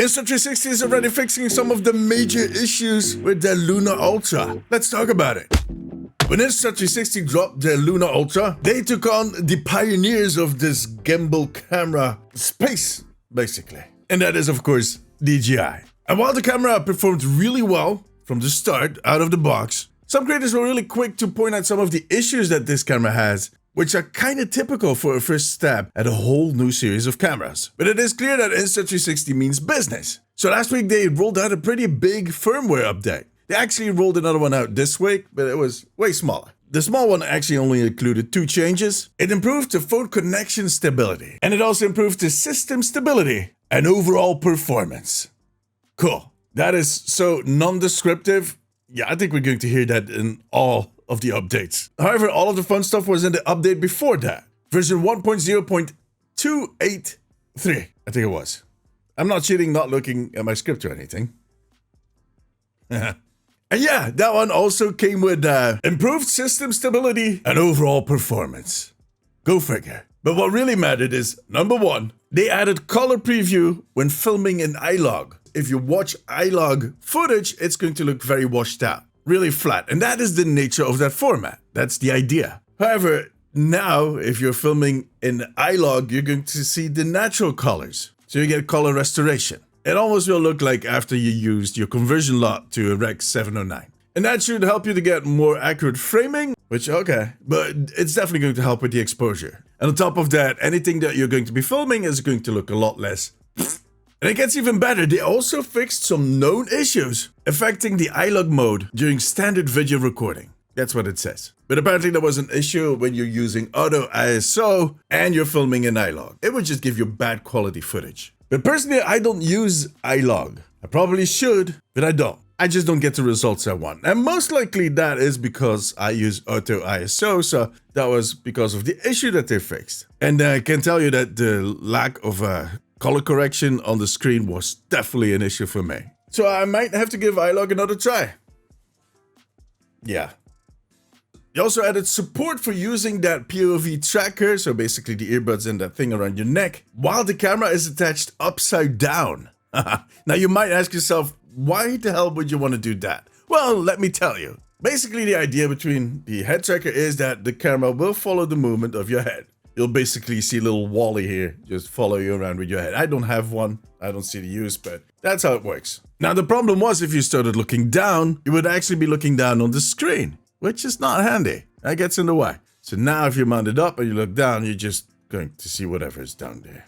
Insta360 is already fixing some of the major issues with their Luna Ultra. Let's talk about it. When Insta360 dropped their Luna Ultra, they took on the pioneers of this gimbal camera space, basically. And that is, of course, DJI. And while the camera performed really well from the start, out of the box, some creators were really quick to point out some of the issues that this camera has, which are kind of typical for a first stab at a whole new series of cameras. But it is clear that Insta360 means business. So last week they rolled out a pretty big firmware update. They actually rolled another one out this week, but it was way smaller. The small one actually only included 2 changes. It improved the phone connection stability, and it also improved the system stability and overall performance. Cool. That is so non-descriptive. Yeah, I think we're going to hear that in all of the updates. However, all of the fun stuff was in the update before that. Version 1.0.283, I think it was. I'm not cheating, not looking at my script or anything. And yeah, that one also came with improved system stability and overall performance. Go figure. But what really mattered is, number 1, they added color preview when filming in iLog. If you watch iLog footage, it's going to look very washed out. Really flat, and that is the nature of that format. That's the idea. However, now if you're filming in iLog, you're going to see the natural colors, so you get color restoration. It almost will look like after you used your conversion lot to a Rec 709. And that should help you to get more accurate framing, which okay, but it's definitely going to help with the exposure. And on top of that, anything that you're going to be filming is going to look a lot less. And it gets even better, they also fixed some known issues affecting the iLog mode during standard video recording. That's what it says. But apparently there was an issue when you're using auto ISO and you're filming in iLog. It would just give you bad quality footage. But personally, I don't use iLog. I probably should, but I don't. I just don't get the results I want. And most likely that is because I use auto ISO, so that was because of the issue that they fixed. And I can tell you that the lack of color correction on the screen was definitely an issue for me. So I might have to give iLog another try. Yeah. They also added support for using that POV tracker, so basically the earbuds and that thing around your neck, while the camera is attached upside down. Now you might ask yourself, why the hell would you want to do that? Well, let me tell you. Basically the idea between the head tracker is that the camera will follow the movement of your head. You'll basically see little Wally here just follow you around with your head. I don't have one. I don't see the use, but that's how it works. Now, the problem was if you started looking down, you would actually be looking down on the screen, which is not handy. That gets in the way. So now if you mount it up and you look down, you're just going to see whatever is down there.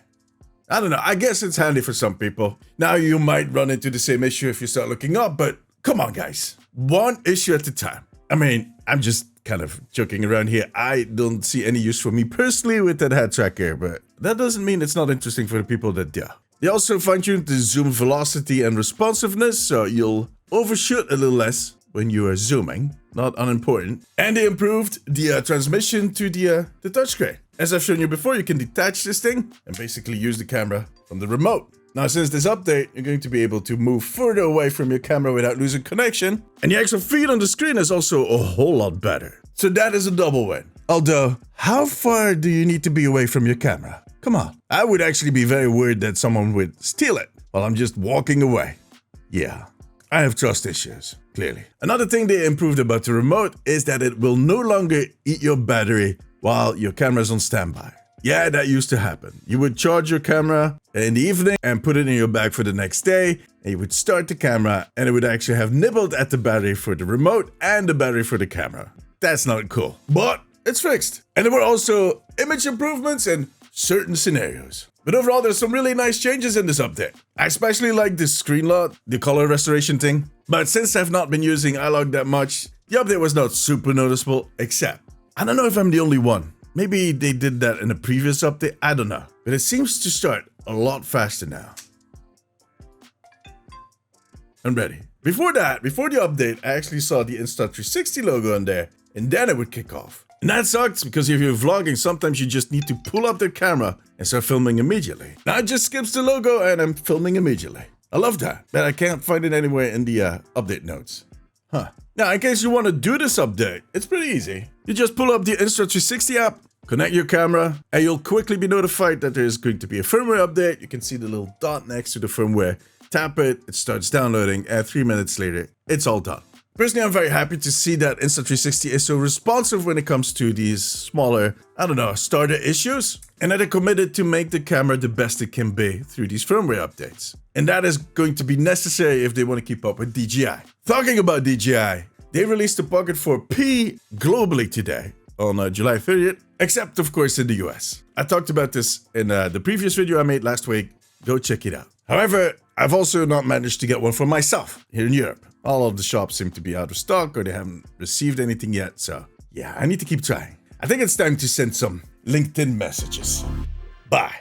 I don't know. I guess it's handy for some people. Now, you might run into the same issue if you start looking up, but come on, guys. One issue at a time. I mean, I'm just kind of joking around here. I don't see any use for me personally with that head tracker, but that doesn't mean it's not interesting for the people that do. They also fine-tuned the zoom velocity and responsiveness, so you'll overshoot a little less when you are zooming, not unimportant. And they improved the transmission to the touchscreen. As I've shown you before, you can detach this thing and basically use the camera from the remote. Now, since this update, you're going to be able to move further away from your camera without losing connection. And the actual feed on the screen is also a whole lot better. So that is a double win. Although, how far do you need to be away from your camera? Come on. I would actually be very worried that someone would steal it while I'm just walking away. Yeah, I have trust issues, clearly. Another thing they improved about the remote is that it will no longer eat your battery while your camera's on standby. Yeah, that used to happen. You would charge your camera in the evening and put it in your bag for the next day, and you would start the camera and it would actually have nibbled at the battery for the remote and the battery for the camera. That's not cool, but it's fixed. And there were also image improvements in certain scenarios. But overall, there's some really nice changes in this update. I especially like the screen lot, the color restoration thing. But since I've not been using iLog that much, the update was not super noticeable, except, I don't know if I'm the only one. Maybe they did that in a previous update, I don't know. But it seems to start a lot faster now. I'm ready. Before the update, I actually saw the Insta360 logo on there, and then it would kick off. And that sucks, because if you're vlogging, sometimes you just need to pull up the camera and start filming immediately. Now it just skips the logo and I'm filming immediately. I love that, but I can't find it anywhere in the update notes. Now, in case you want to do this update, it's pretty easy. You just pull up the Insta360 app, connect your camera, and you'll quickly be notified that there's going to be a firmware update. You can see the little dot next to the firmware tap it, it starts downloading, and 3 minutes later, it's all done. Personally, I'm very happy to see that Insta360 is so responsive when it comes to these smaller, starter issues, and that it committed to make the camera the best it can be through these firmware updates. And that is going to be necessary if they want to keep up with DJI. Talking about DJI, they released the Pocket 4P globally today on July 30th, except of course in the US. I talked about this in the previous video I made last week. Go check it out. However, I've also not managed to get one for myself here in Europe. All of the shops seem to be out of stock or they haven't received anything yet, so yeah, I need to keep trying. I think it's time to send some LinkedIn messages. Bye.